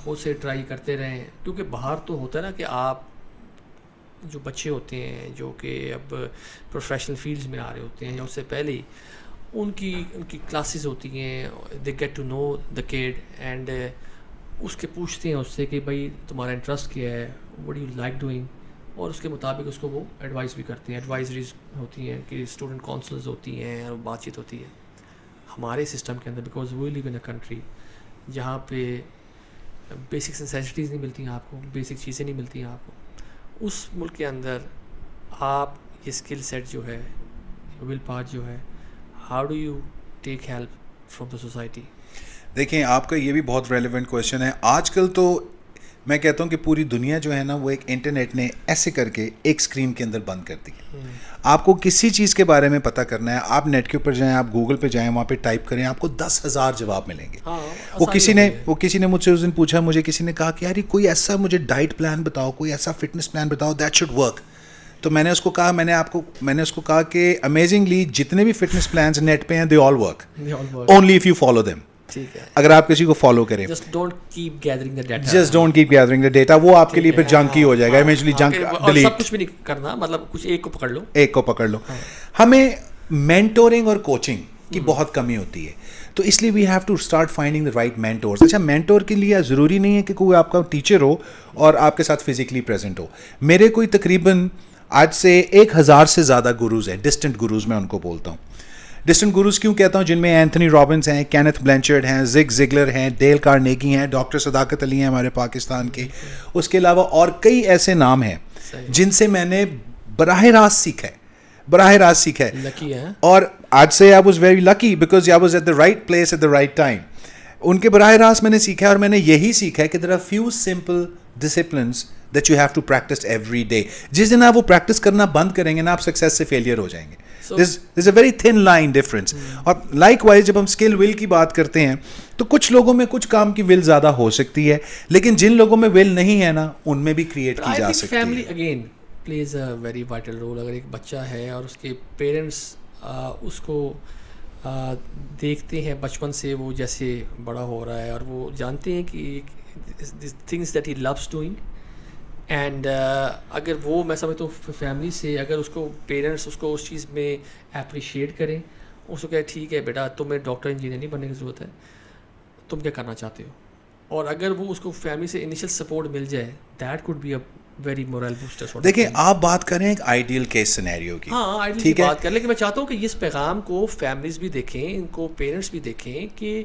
خود سے ٹرائی کرتے رہیں؟ کیونکہ باہر تو ہوتا ہے نا کہ آپ جو بچے ہوتے ہیں جو کہ اب پروفیشنل فیلڈز میں آ رہے ہوتے ہیں یا اس سے پہلے ہی ان کی کلاسز ہوتی ہیں, they get to know the kid and اس کے پوچھتے ہیں اس سے کہ بھائی تمہارا انٹرسٹ کیا ہے, وٹ یو لائک ڈوئنگ, اور اس کے مطابق اس کو وہ ایڈوائز بھی کرتے ہیں. ایڈوائزریز ہوتی ہیں کہ اسٹوڈنٹ کونسلز ہوتی ہیں اور بات چیت ہوتی ہے. ہمارے سسٹم کے اندر because we leave in a country جہاں پہ بیسک نیسیسٹیز نہیں ملتی ہیں آپ کو, بیسک چیزیں نہیں ملتی ہیں آپ کو, اس ملک کے اندر آپ یہ اسکل سیٹ جو ہے, ول پاور جو ہے, how do you take help from the society? دیکھیں آپ کا یہ بھی بہت ریلیونٹ کویشچن ہے. آج کل تو میں کہتا ہوں کہ پوری دنیا جو ہے نا وہ ایک انٹرنیٹ نے ایسے کر کے ایک اسکرین کے اندر بند کر دی. آپ کو کسی چیز کے بارے میں پتہ کرنا ہے, آپ نیٹ کے اوپر جائیں, آپ گوگل پہ جائیں, وہاں پہ ٹائپ کریں, آپ کو 10,000 جواب ملیں گے. وہ کسی نے مجھ سے اس دن پوچھا, مجھے کسی نے کہا کہ یار کوئی ایسا مجھے ڈائٹ پلان بتاؤ, کوئی ایسا فٹنس پلان بتاؤ دیٹ شوڈ ورک. تو میں نے اس کو کہا, میں نے اس کو کہا کہ امیزنگلی جتنے بھی فٹنس پلانس نیٹ پہ ہیں they all work only if you follow them. اگر آپ کسی کو فالو کریں, just don't keep gathering the data, وہ آپ کے لیے پھر جنک ہی ہو جائے گا. ایونچولی جنک ڈیلیٹ, سب کچھ بھی نہیں کرنا, مطلب کچھ ایک کو پکڑ لو. ہمیں مینٹورنگ اور کوچنگ کی بہت کمی ہوتی ہے, تو اس لیے we have to start finding the right mentors. اچھا, مینٹور کے لیے ضروری نہیں ہے کہ کوئی آپ کا ٹیچر ہو اور آپ کے ساتھ فزیکلی پریزنٹ ہو. میرے کوئی تقریباً آج سے 1,000 سے زیادہ گروز ہیں, ڈسٹنٹ گروز میں ان کو بولتا ہوں. ڈسٹنٹ گروز کیوں کہتا ہوں؟ جن میں اینتھنی رابنس ہیں, کینتھ بلینچرڈ ہیں, زگ زگلر ہیں, ڈیل کارنیگی ہیں, ڈاکٹر صداقت علی ہیں ہمارے پاکستان کے. اس کے علاوہ اور کئی ایسے نام ہیں جن سے میں نے براہ راست سیکھا ہے. اور آج سے I was very lucky because I was at the right place at the right time. ان کے براہ راست میں نے سیکھا ہے, اور میں نے یہی سیکھا ہے کہ there are few simple disciplines that you have to practice every day. جس دن آپ وہ پریکٹس کرنا بند کریں گے نا, آپ سکسیس سے فیلئر ہو جائیں گے. There's a very thin line difference. اور لائک وائز جب ہم اسکل ول کی بات کرتے ہیں تو کچھ لوگوں میں کچھ کام کی ول زیادہ ہو سکتی ہے, لیکن جن لوگوں میں ول نہیں ہے نا, ان میں بھی کریٹ کی جا سکتی ہے. Family again plays a very vital role. اگر ایک بچہ ہے اور اس کے پیرنٹس اس کو دیکھتے ہیں بچپن سے, وہ جیسے بڑا ہو رہا ہے اور وہ جانتے ہیں کہ things that he loves doing, and اگر وہ, میں سمجھتا ہوں فیملی سے اگر اس کو پیرنٹس اس کو اس چیز میں اپریشیٹ کریں, اس کو کہے ٹھیک ہے بیٹا تمہیں ڈاکٹر انجینئر نہیں بننے کی ضرورت ہے, تم کیا کرنا چاہتے ہو, اور اگر وہ اس کو فیملی سے انیشیل سپورٹ مل جائے, that could be a very morale booster. دیکھیں آپ بات کریں ایک آئیڈیل کیس سینیریو کی, ہاں آئیڈیل کی بات کریں, لیکن میں چاہتا ہوں کہ اس پیغام کو فیملیز بھی دیکھیں, ان کو پیرنٹس بھی دیکھیں کہ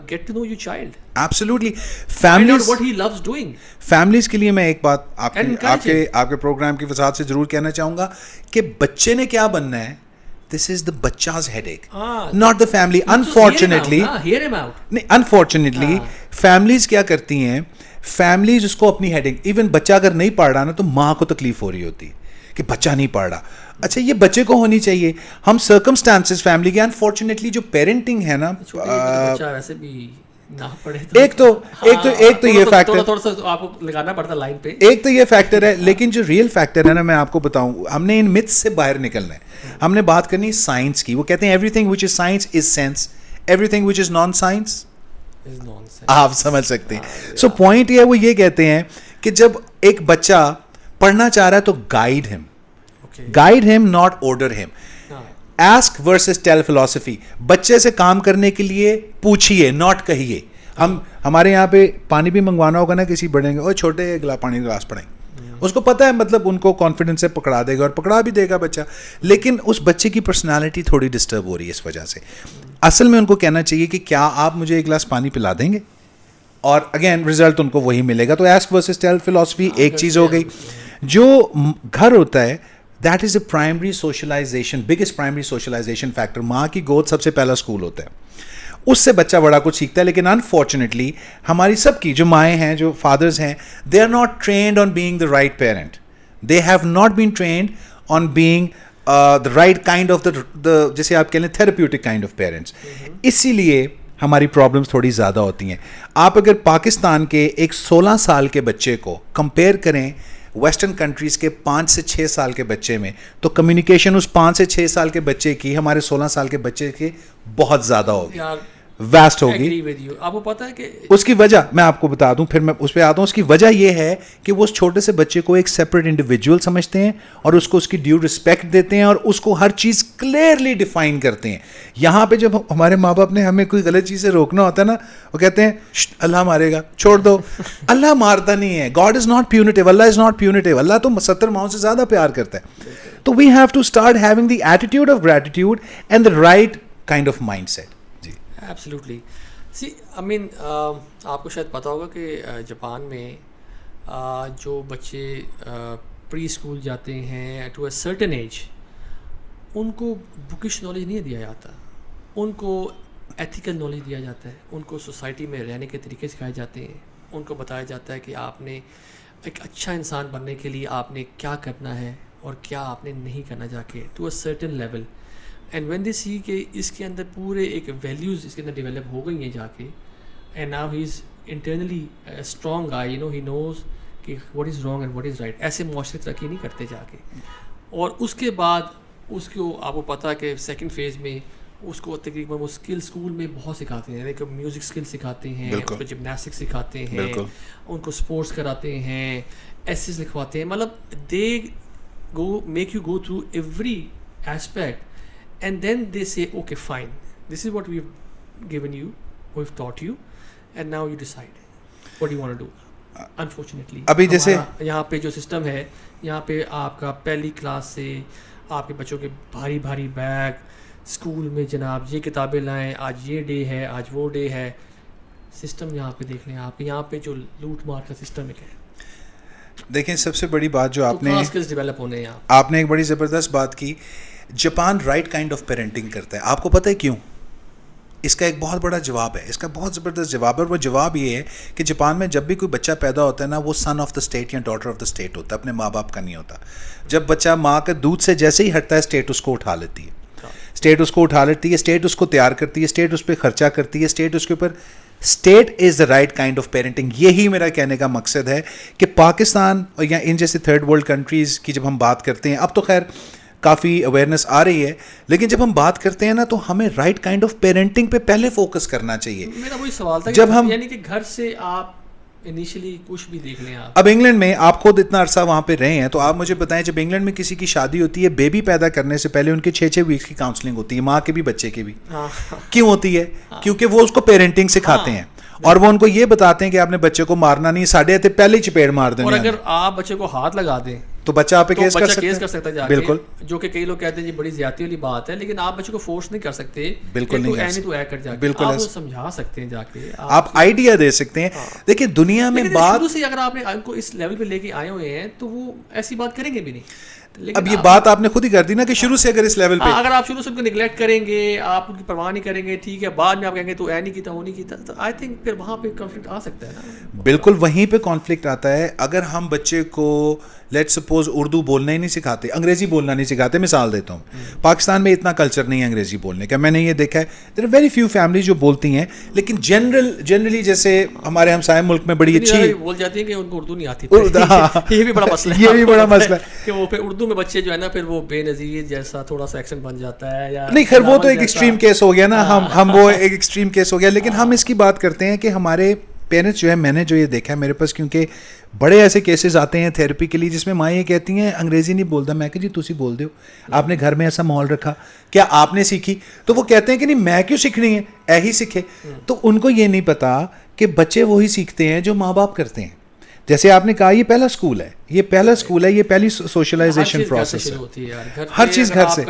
get to know your child. Absolutely. Families, what he loves doing. Families کے لیے میں ایک بات آپ کے پروگرام کی وضاحت سے ضرور کہنا چاہوں گا کہ بچے نے کیا بننا ہے, this is the بچا's headache, not the family. Unfortunately, families کیا کرتی ہیں, families اس کو اپنی headache, even بچہ اگر نہیں پڑھ رہا نا تو ماں کو تکلیف ہو رہی ہوتی کہ بچہ نہیں پڑھ رہا. اچھا یہ بچے کو ہونی چاہیے. ہم سرکمسٹانسز فیملی کے, انفارچونیٹلی جو پیرنٹنگ ہے نا, ایک تو یہ فیکٹر تھوڑا سا آپ کو لگانا پڑتا لائن پہ, ایک تو یہ فیکٹر ہے, لیکن جو ریئل فیکٹر ہے نا, میں آپ کو بتاؤں, ہم نے ان متس سے باہر نکلنا ہے. ہم نے بات کرنی سائنس کی. وہ کہتے ہیں every thing which is science is sense, every thing which is naan science آپ سمجھ سکتے ہیں. سو پوائنٹ یہ ہے, وہ یہ کہتے ہیں کہ جب ایک بچہ پڑھنا چاہ رہا ہے تو guide him not order him. Ask versus tell philosophy. بچے سے کام کرنے کے لیے پوچھئے, not کہیے. ہمارے یہاں پہ پانی بھی منگوانا ہوگا نا کسی بڑے گے, اور چھوٹے پانی گلاس پڑیں, اس کو پتہ ہے, مطلب ان کو کانفیڈنس سے پکڑا دے گا, اور پکڑا بھی دے گا بچہ, لیکن اس بچے کی پرسنالٹی تھوڑی ڈسٹرب ہو رہی ہے اس وجہ سے. اصل میں ان کو کہنا چاہیے کہ کیا آپ مجھے ایک گلاس پانی پلا دیں گے, اور اگین ریزلٹ ان کو وہی ملے گا. تو ایسک ورسز ٹیل فلاسفی ایک چیز ہو گئی. جو گھر ہوتا ہے, that is a primary socialisation, biggest primary socialisation factor. ماں کی گود سب سے پہلا اسکول ہوتا ہے, اس سے بچہ بڑا کچھ سیکھتا ہے. لیکن انفارچونیٹلی ہماری سب کی جو مائیں ہیں, جو فادرز ہیں, they are not trained on being the right parent. They have not been trained on being the right kind of the جیسے آپ کہہ لیں therapeutic kind of parents. اسی لیے ہماری پرابلمس تھوڑی زیادہ ہوتی ہیں. آپ اگر پاکستان کے ایک 16 سال کے بچے کو کمپیئر کریں ویسٹرن کنٹریز کے 5 سے 6 سال کے بچے میں, تو کمیونیکیشن اس 5 سے 6 سال کے بچے کی ہمارے 16 سال کے بچے کے بہت زیادہ ہوگی, ویسٹ ہوگی. آپ کو پتا ہے کہ اس کی وجہ میں آپ کو بتا دوں, پھر میں اس پہ آتا ہوں. اس کی وجہ یہ ہے کہ وہ اس چھوٹے سے بچے کو ایک سیپریٹ انڈیویجول سمجھتے ہیں اور اس کو اس کی ڈیو رسپیکٹ دیتے ہیں اور اس کو ہر چیز کلیئرلی ڈیفائن کرتے ہیں. یہاں پہ جب ہمارے ماں باپ نے ہمیں کوئی غلط چیز سے روکنا ہوتا ہے نا, وہ کہتے ہیں اللہ مارے گا, چھوڑ دو. اللہ مارتا نہیں ہے. God is not punitive, Allah is not punitive. Allah تو 70 ماؤں سے زیادہ پیار کرتا ہے. تو we have to start having the attitude of gratitude and the right kind of mindset. جی ایبسلیوٹلی. سی آئی مین آپ کو شاید پتہ ہوگا کہ جاپان میں جو بچے پری اسکول جاتے ہیں ٹو اے سرٹن ایج, ان کو بکش نالج نہیں دیا جاتا, ان کو ایتھیکل نالج دیا جاتا ہے, ان کو سوسائٹی میں رہنے کے طریقے سکھائے جاتے ہیں, ان کو بتایا جاتا ہے کہ آپ نے ایک اچھا انسان بننے کے لیے آپ نے کیا کرنا ہے اور کیا آپ نے نہیں کرنا, جا کے to a certain level. And when they see کہ اس کے اندر پورے ایک ویلیوز اس کے اندر ڈیولپ ہو گئی ہیں جا کے, and now he is internally strong guy, you know he knows کہ what is wrong and what is right. ایسے معاشرے ترقی نہیں کرتے جا کے. اور اس کے بعد اس کو آپ کو پتہ ہے کہ سیکنڈ فیز میں اس کو تقریباً وہ اسکل اسکول میں بہت سکھاتے ہیں, یعنی کہ میوزک اسکل سکھاتے ہیں, اس کو جمناسٹک سکھاتے ہیں, ان کو اسپورٹس کراتے ہیں, ایسیز لکھواتے ہیں. مطلب they go make you go through every aspect. And then they say, okay, fine, this is what we've given you, we've taught you, and now you decide what you want to do. Unfortunately, ابھی جیسے یہاں پہ جو system ہے, یہاں پہ آپ کا پہلی کلاس سے آپ کے بچوں کے بھاری بھاری بیگ, اسکول میں جناب یہ کتابیں لائیں, آج یہ ڈے ہے, آج وہ ڈے ہے. سسٹم یہاں پہ دیکھ لیں آپ, یہاں پہ جو لوٹ مار کا سسٹم ہے. دیکھیں سب سے بڑی بات جو آپ نے اسکلز ڈیولپ ہونے ہیں, آپ نے ایک بڑی زبردست بات کی. Japan right kind of parenting کرتا ہے. آپ کو پتہ ہے کیوں؟ اس کا ایک بہت بڑا جواب ہے, اس کا بہت زبردست جواب ہے. اور وہ جواب یہ ہے کہ جاپان میں جب بھی کوئی بچہ پیدا ہوتا ہے نا, وہ سن آف دا اسٹیٹ یا ڈاٹر آف دا اسٹیٹ ہوتا ہے, اپنے ماں باپ کا نہیں ہوتا. جب بچہ ماں کے دودھ سے جیسے ہی ہٹتا ہے, اسٹیٹ اس کو اٹھا لیتی ہے, اسٹیٹ اس کو اٹھا لیتی ہے, اسٹیٹ اس کو تیار کرتی ہے, اسٹیٹ اس پہ خرچہ کرتی ہے, اسٹیٹ اس کے اوپر. State is the right kind of parenting. یہی میرا کہنے کا مقصد ہے کہ پاکستان اور یا ان جیسے تھرڈ ورلڈ کنٹریز کی جب ہم بات کرتے ہیں, اب تو خیر کافی اویئرنیس آ رہی ہے, لیکن جب ہم بات کرتے ہیں نا تو ہمیں رائٹ کائنڈ آف پیرنٹنگ پہ پہلے فوکس کرنا چاہیے. میرا وہی سوال تھا, جب ہم یعنی کہ گھر سے آپ انیشلی کچھ بھی دیکھ لیں آپ. اب انگلینڈ میں آپ خود اتنا عرصہ وہاں پہ رہے ہیں, تو آپ مجھے بتائیں, جب انگلینڈ میں کسی کی شادی ہوتی ہے, بیبی پیدا کرنے سے پہلے ان کے 6 ویکس کی کاؤنسلنگ ہوتی ہے, ماں کے بھی بچے کے بھی. کیوں ہوتی ہے؟ کیونکہ وہ اس کو پیرنٹنگ سکھاتے ہیں, اور وہ ان کو یہ بتاتے ہیں کہ آپ نے بچے کو مارنا نہیں, ساڑھے ہتھے پہلے ہی چپیڑ مار دیں. اور اگر آپ بچے کو ہاتھ لگا دیں تو بچہ آپ پہ کیس کر سکتا ہے. بالکل, جو کہ کئی لوگ کہتے ہیں یہ بڑی زیادتی والی بات ہے, لیکن آپ بچے کو فورس نہیں کر سکتے. بالکل نہیں, بالکل آپ سمجھا سکتے ہیں, جا کے آپ آئیڈیا دے سکتے ہیں. دیکھیں دنیا میں بات شروع سے اگر آپ نے ان کو اس لیول پہ لے کے آئے ہوئے ہیں تو وہ ایسی بات کریں گے بھی نہیں. اب یہ بات آپ نے خود ہی کر دی نا کہ شروع سے اگر اس لیول پہ اگر آپ شروع سے ان کو نگلیکٹ کریں گے, آپ ان کی پرواہ نہیں کریں گے, ٹھیک ہے, بعد میں آپ کہیں گے تو اے نہیں کیتا, وہ نہیں کیتا, تو آئی تھنک پھر وہاں پہ کنفلکٹ آ سکتا ہے نا. بالکل وہیں پہ کانفلکٹ آتا ہے. اگر ہم بچے کو لیٹ سپوز اردو بولنا ہی نہیں سکھاتے, انگریزی بولنا نہیں سکھاتے, مثال دیتا ہوں, پاکستان میں اتنا کلچر نہیں ہے انگریزی بولنے کا, میں نے یہ دیکھا ہے. There are very few families جو بولتی ہیں, لیکن جنرلی جیسے ہمارے ہمسائے ملک میں بڑی اچھی بول جاتی ہیں کہ ان کو اردو نہیں آتی. یہ بھی بڑا مسئلہ ہے, یہ بھی بڑا مسئلہ ہے کہ وہ پھر اردو میں بچے جو ہے نا, پھر وہ بے نظیر جیسا تھوڑا سا ایکسن بن جاتا ہے. یا نہیں خیر وہ تو ایک ایکسٹریم کیس ہو گیا نا, ہم وہ ایک ایکسٹریم کیس ہو گیا. لیکن ہم اس کی بات کرتے ہیں کہ ہمارے پیرنٹس جو ہے, میں نے جو یہ دیکھا ہے میرے پاس, کیونکہ بڑے ایسے کیسز آتے ہیں تھیراپی کے لیے جس میں ماں یہ کہتی ہیں انگریزی نہیں بولتا. میں کہ جی تسی بول دیو, آپ نے گھر میں ایسا ماحول رکھا, کیا آپ نے سیکھی؟ تو وہ کہتے ہیں کہ نہیں میں کیوں سیکھنی ہے, اے ہی سیکھے. تو ان کو یہ نہیں پتا کہ بچے وہی سیکھتے ہیں جو ماں باپ کرتے ہیں. جیسے آپ نے کہا یہ پہلا اسکول ہے, یہ پہلا اسکول ہے, یہ پہلی سوشلائزیشن پروسیس ہے. ہر چیز گھر سے.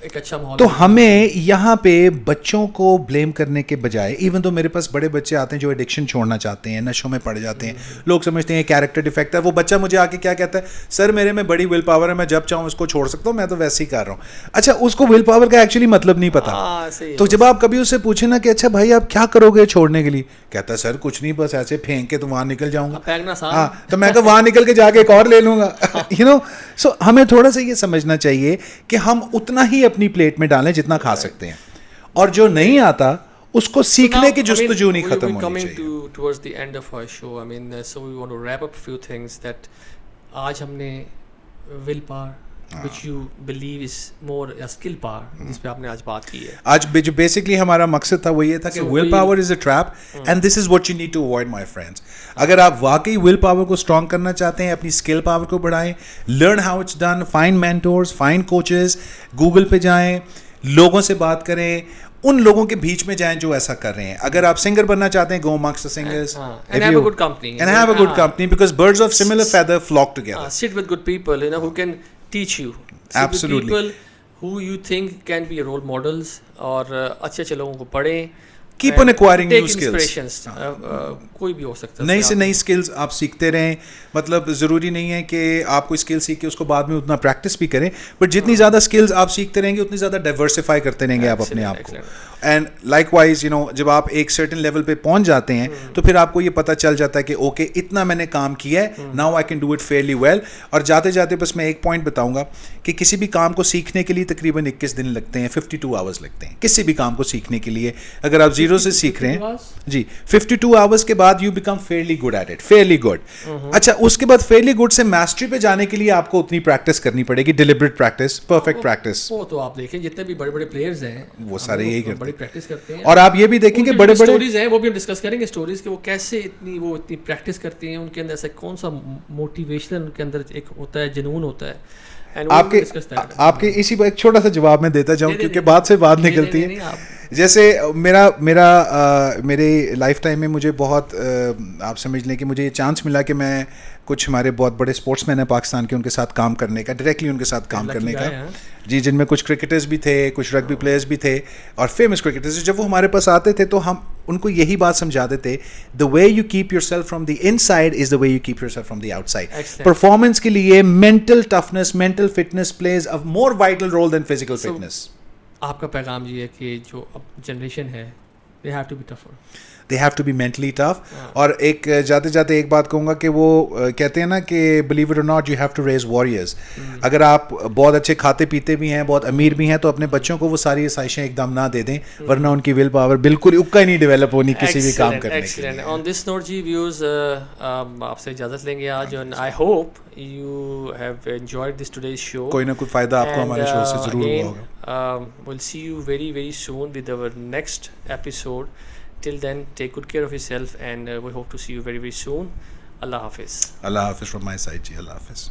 ایک اچھا ماحول. تو ہمیں یہاں پہ بچوں کو بلیم کرنے کے بجائے, ایون تو میرے پاس بڑے بچے آتے ہیں جو ایڈکشن چھوڑنا چاہتے ہیں, نشوں میں پڑ جاتے ہیں, لوگ سمجھتے ہیں کیریکٹر ڈیفیکٹ ہے, وہ بچہ مجھے آ کے کیا کہتا ہے, سر میرے میں بڑی ول پاور ہے, میں جب چاہوں اس کو چھوڑ سکتا ہوں, میں تو ویسے ہی کر رہا ہوں. اچھا اس کو ول پاور کا ایکچولی مطلب نہیں پتا. تو جب آپ کبھی اس سے پوچھیں نا کہ اچھا بھائی آپ کیا کرو گے چھوڑنے کے لیے, کہتا ہے سر کچھ نہیں, بس ایسے پھینک کے تو وہاں نکل جاؤں گا. ہاں تو میں کہ وہاں نکل کے جا کے ایک اور لے لوں گا. یو نو, سو ہمیں تھوڑا سا یہ سمجھنا چاہیے کہ ہم اتنا ہی اپنی پلیٹ میں ڈالیں جتنا کھا سکتے ہیں, اور جو نہیں آتا اس کو سیکھنے کی جستجو نہیں ختم ہونی چاہیے. Towards the end of our show, I mean, so we want to wrap up a few things that آج ہم نے will power, which you believe is more a skill power, جس پہ آپ نے آج بات کی ہے. آج جو بیسکلی ہمارا مقصد تھا وہ یہ تھا کہ will power is a trap and this is what you need to avoid my friends. اگر آپ واقعی ول پاور کو اسٹرانگ کرنا چاہتے ہیں, اپنی اسکل پاور کو بڑھائیں, learn how it's done, find mentors, find coaches, Google پہ جائیں, لوگوں سے بات کریں, ان لوگوں کے بیچ میں جائیں جو ایسا کر رہے ہیں. اگر آپ سنگر بننا چاہتے ہیں, go amongst the singers and have a good company, and have a good company, because birds of similar feather flock together. Sit with good people, you know, who can teach you. Absolutely. With people who you think can be role models, اور اچھے اچھے لوگوں کو پڑھیں. Keep on acquiring new skills. کوئی بھی ہو سکتا ہے, نئی سے نئی اسکلز آپ سیکھتے رہیں. مطلب ضروری نہیں ہے کہ آپ کوئی اسکل سیکھ کے اس کو بعد میں اتنا پریکٹس بھی کریں, بٹ جتنی زیادہ اسکلز آپ سیکھتے رہیں گے اتنی زیادہ ڈائیورسفائی کرتے رہیں گے آپ اپنے آپ کو. And likewise you know, جب آپ ایک سرٹن لیول پہ پہنچ جاتے ہیں تو پھر آپ کو یہ پتہ چل جاتا ہے کہ اوکے اتنا میں نے کام کیا ہے, now I can do it fairly well. اور جاتے جاتے بس میں ایک پوائنٹ بتاؤں گا کہ کسی بھی کام کو سیکھنے کے لیے تقریباً 21 دن لگتے ہیں, 52 آورس لگتے ہیں کسی بھی کام کو سیکھنے کے لیے. اگر آپ زیرو سے سیکھ رہے ہیں جی 52 آورس کے بعد you become fairly good at it, fairly good. اچھا اس کے بعد فیئرلی گڈ سے میسٹری پہ جانے کے لیے آپ کو اتنی پریکٹس کرنی پڑے گی, ڈیلیبریٹ پریکٹس, پرفیکٹ پریکٹس. وہ تو آپ دیکھیں جتنے بھی بڑے بڑے پلیئرز ہیں وہ سارے یہی کرتے ہیں, بڑی پریکٹس کرتے ہیں. اور آپ یہ بھی دیکھیں کہ بڑے بڑے اسٹوریز ہیں, وہ بھی ہم ڈسکس کریں گے اسٹوریز کہ وہ کیسے اتنی پریکٹس کرتے ہیں, ان کے اندر ایسا کون سا موٹیویشن ان کے اندر ایک ہوتا ہے, جنون ہوتا ہے. آپ کے اسی ایک چھوٹا سا جواب میں دیتا جاؤں کیونکہ بات سے بات نکلتی ہے. جیسے میرے لائف ٹائم میں مجھے بہت, آپ سمجھ لیں کہ مجھے یہ چانس ملا کہ میں کچھ ہمارے بہت بڑے اسپورٹس مین ہیں پاکستان کے, ان کے ساتھ کام کرنے کا, ڈائریکٹلی ان کے ساتھ کام کرنے کا جی, جن میں کچھ کرکٹرز بھی تھے, کچھ رگبی پلیئرز بھی تھے, اور فیمس کرکٹرز. جب وہ ہمارے پاس آتے تھے تو ہم ان کو یہی بات سمجھاتے تھے, the way you keep yourself from the inside is the way you keep yourself from the outside. Performance کے لیے mental toughness, mental fitness plays a more vital role than physical fitness. آپ کا پیغام یہ ہے کہ جو اب جنریشن ہے, they have to be tougher. They have to be mentally tough. اور ایک جاتے جاتے ایک بات کہوں گا کہ وہ کہتے ہیں نا کہ believe it or not you have to raise warriors. اگر آپ بہت اچھے کھاتے پیتے بھی ہیں, بہت امیر بھی ہیں, تو اپنے بچوں کو وہ ساری آسائشیں ایک دم نہ دے دیں, ورنہ ان کی ول پاور بالکل اکا ہی نہیں ڈیولپ ہونی کسی بھی کام کرنے کے لیے. On this note جی ویوز, آپ سے اجازت لیں گے آج, and I hope you have enjoyed this today's show. کوئی نہ کوئی فائدہ آپ کو ہمارے شو سے ضرور ہوا ہوگا. We'll see you very very soon with our next episode. Till then, take good care of yourself, and we hope to see you very very soon. Allah Hafiz. Allah Hafiz from my side ji. Allah Hafiz.